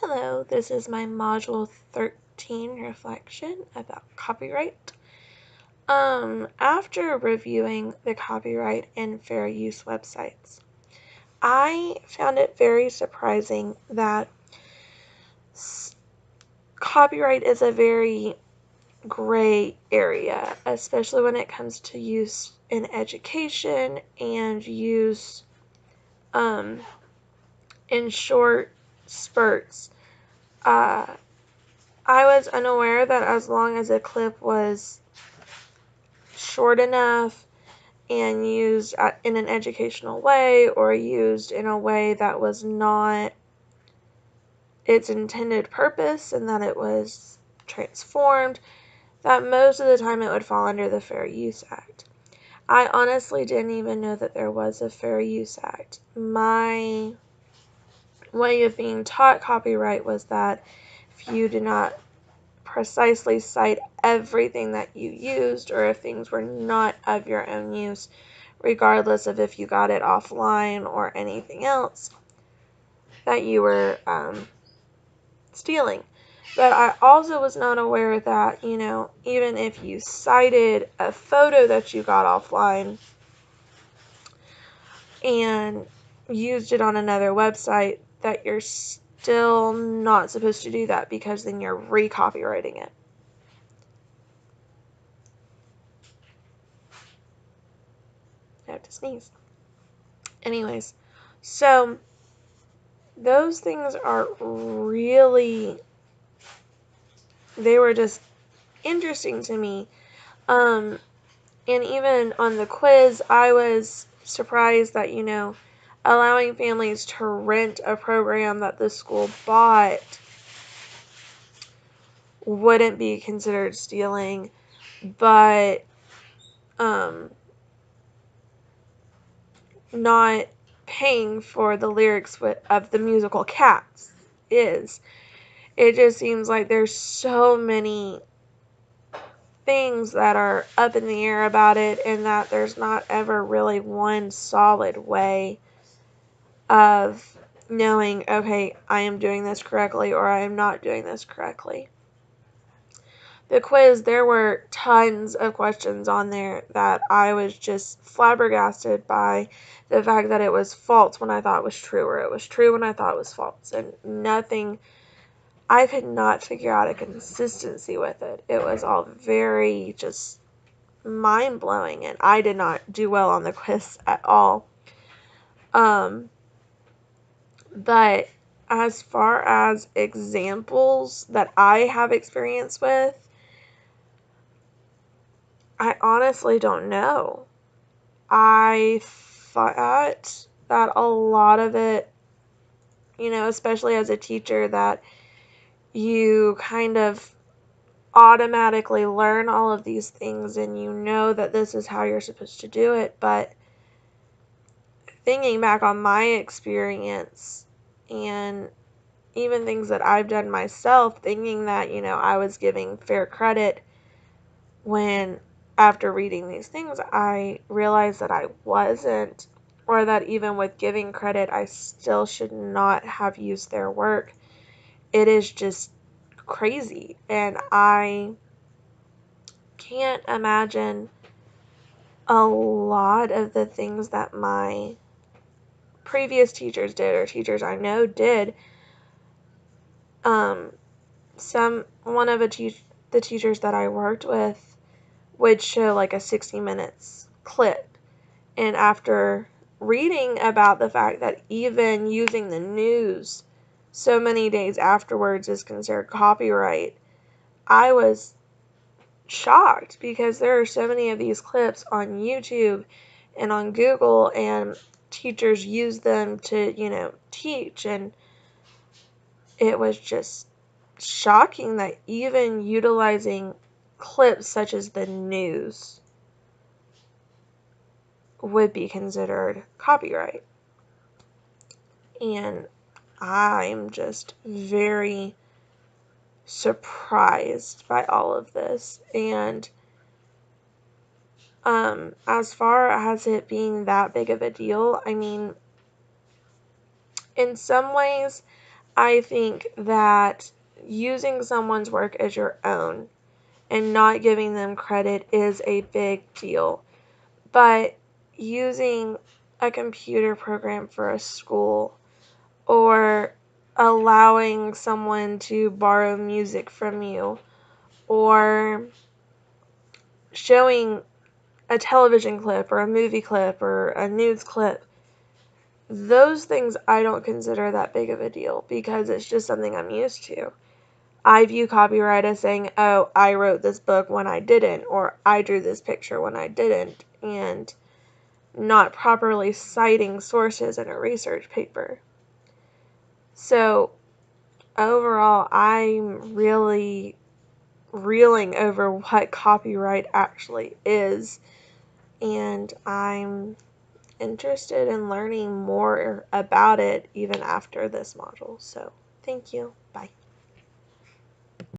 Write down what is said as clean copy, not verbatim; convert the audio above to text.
Hello, this is my Module 13 reflection about copyright. After reviewing the copyright and fair use websites, I found it very surprising that copyright is a very gray area, especially when it comes to use in education and use in short spurts. I was unaware that as long as a clip was short enough and used in an educational way or used in a way that was not its intended purpose and that it was transformed, that most of the time it would fall under the Fair Use Act. I honestly didn't even know that there was a Fair Use Act. My way of being taught copyright was that if you did not precisely cite everything that you used, or if things were not of your own use, regardless of if you got it offline or anything else, that you were stealing. But I also was not aware that, even if you cited a photo that you got offline and used it on another website, that you're still not supposed to do that, because then you're recopywriting it. I have to sneeze. Anyways, so those things are really, they were just interesting to me. And even on the quiz, I was surprised that, allowing families to rent a program that the school bought wouldn't be considered stealing, but not paying for the lyrics of the musical Cats is. It just seems like there's so many things that are up in the air about it, and that there's not ever really one solid way of knowing, okay, I am doing this correctly or I am not doing this correctly. The quiz, there were tons of questions on there that I was just flabbergasted by the fact that it was false when I thought it was true, or it was true when I thought it was false, and nothing, I could not figure out a consistency with it. It was all very just mind-blowing, and I did not do well on the quiz at all. But as far as examples that I have experience with, I honestly don't know. I thought that a lot of it, especially as a teacher, that you kind of automatically learn all of these things and you know that this is how you're supposed to do it. But thinking back on my experience and even things that I've done myself, thinking that, I was giving fair credit, when after reading these things, I realized that I wasn't, or that even with giving credit, I still should not have used their work. It is just crazy. And I can't imagine a lot of the things that my previous teachers did, or teachers I know did. One of the teachers that I worked with would show like a 60 minutes clip. And after reading about the fact that even using the news so many days afterwards is considered copyright, I was shocked, because there are so many of these clips on YouTube and on Google, and teachers use them to, teach, and it was just shocking that even utilizing clips such as the news would be considered copyright. And I'm just very surprised by all of this. And as far as it being that big of a deal, I mean, in some ways, I think that using someone's work as your own and not giving them credit is a big deal. But using a computer program for a school, or allowing someone to borrow music from you, or showing a television clip or a movie clip or a news clip, those things I don't consider that big of a deal because it's just something I'm used to. I view copyright as saying, oh, I wrote this book when I didn't, or I drew this picture when I didn't, and not properly citing sources in a research paper. So overall, I'm really reeling over what copyright actually is, and I'm interested in learning more about it even after this module. So thank you. Bye.